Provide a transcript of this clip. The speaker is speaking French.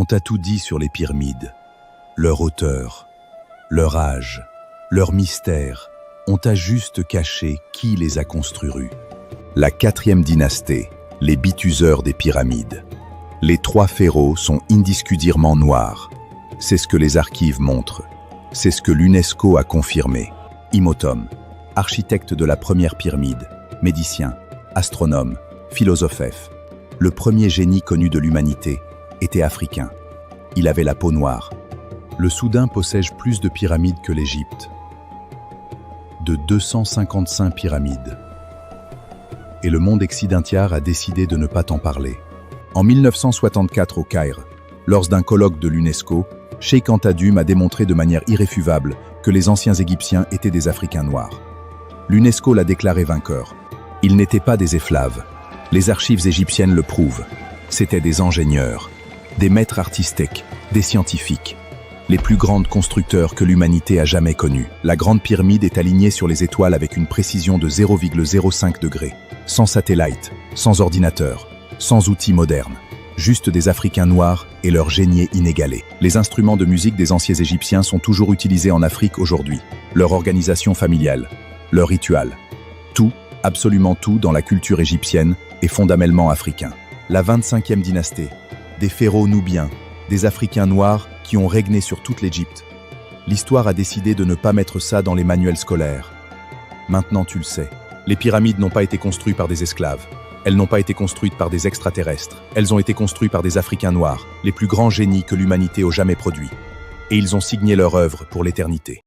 On t'a tout dit sur les pyramides, leur hauteur, leur âge, leur mystère. On t'a juste caché qui les a construits. La 4e dynastie, les bithuseurs des pyramides. Les 3 pharaons sont indiscutablement noirs. C'est ce que les archives montrent. C'est ce que l'UNESCO a confirmé. Imhotep, architecte de la première pyramide, médecin, astronome, philosophe, le premier génie connu de l'humanité, était africain. Il avait la peau noire. Le Soudan possède plus de pyramides que l'Égypte. De 255 pyramides. Et le monde occidental a décidé de ne pas t'en parler. En 1964 au Caire, lors d'un colloque de l'UNESCO, Cheikh Anta Diop a démontré de manière irréfutable que les anciens Égyptiens étaient des Africains noirs. L'UNESCO l'a déclaré vainqueur. Ils n'étaient pas des esclaves. Les archives égyptiennes le prouvent. C'étaient des ingénieurs, des maîtres artistiques, des scientifiques. Les plus grands constructeurs que l'humanité a jamais connus. La Grande Pyramide est alignée sur les étoiles avec une précision de 0,05 degrés. Sans satellite, sans ordinateur, sans outils modernes. Juste des Africains noirs et leur génie inégalé. Les instruments de musique des anciens Égyptiens sont toujours utilisés en Afrique aujourd'hui. Leur organisation familiale, leur rituel. Tout, absolument tout dans la culture égyptienne est fondamentalement africain. La 25e dynastie, des pharaons nubiens, des Africains noirs qui ont régné sur toute l'Égypte. L'histoire a décidé de ne pas mettre ça dans les manuels scolaires. Maintenant tu le sais, les pyramides n'ont pas été construites par des esclaves. Elles n'ont pas été construites par des extraterrestres. Elles ont été construites par des Africains noirs, les plus grands génies que l'humanité ait jamais produits. Et ils ont signé leur œuvre pour l'éternité.